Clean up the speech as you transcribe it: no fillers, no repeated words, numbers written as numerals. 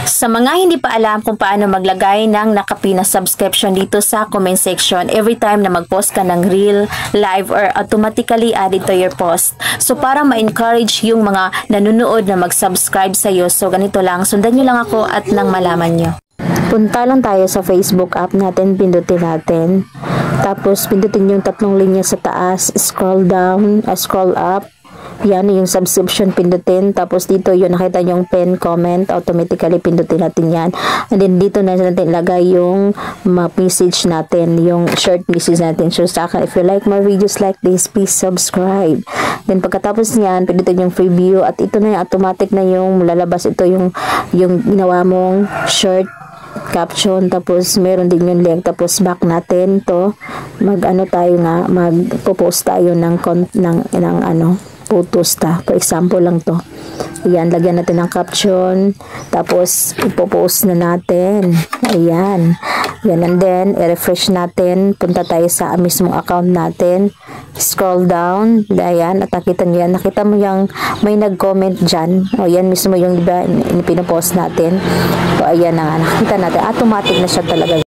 Sa mga hindi pa alam kung paano maglagay ng nakapin na subscription dito sa comment section every time na mag-post ka ng reel, live, or automatically added to your post. So para ma-encourage yung mga nanonood na mag-subscribe sa'yo, so ganito lang, sundan nyo lang ako at nang malaman nyo. Punta lang tayo sa Facebook app natin, pindutin natin. Tapos pindutin yung tatlong linya sa taas, scroll down, scroll up. Yan yung subscription, pindutin. Tapos dito yung nakita yung pin comment, automatically pindutin natin yan. And then dito na natin ilagay yung message natin, yung short message natin. So sa akin, if you like my videos like this, please subscribe. Then pagkatapos niyan, pindutin yung preview at ito na yung automatic na yung lalabas. Ito yung ginawa mong short caption, tapos meron din yung link, tapos back natin to, magpo-post tayo ng photos ta. For example lang to. Ayan, lagyan natin ng caption. Tapos, ipopost na natin. Ayan. Yan, and then, i-refresh natin. Punta tayo sa mismong account natin. Scroll down. Ayan, at nakita nyo yan. Nakita mo yung may nag-comment dyan. O, yan mismo yung, diba, pinopost natin. So, ayan na nga. Nakita natin. Automatic na siya talaga.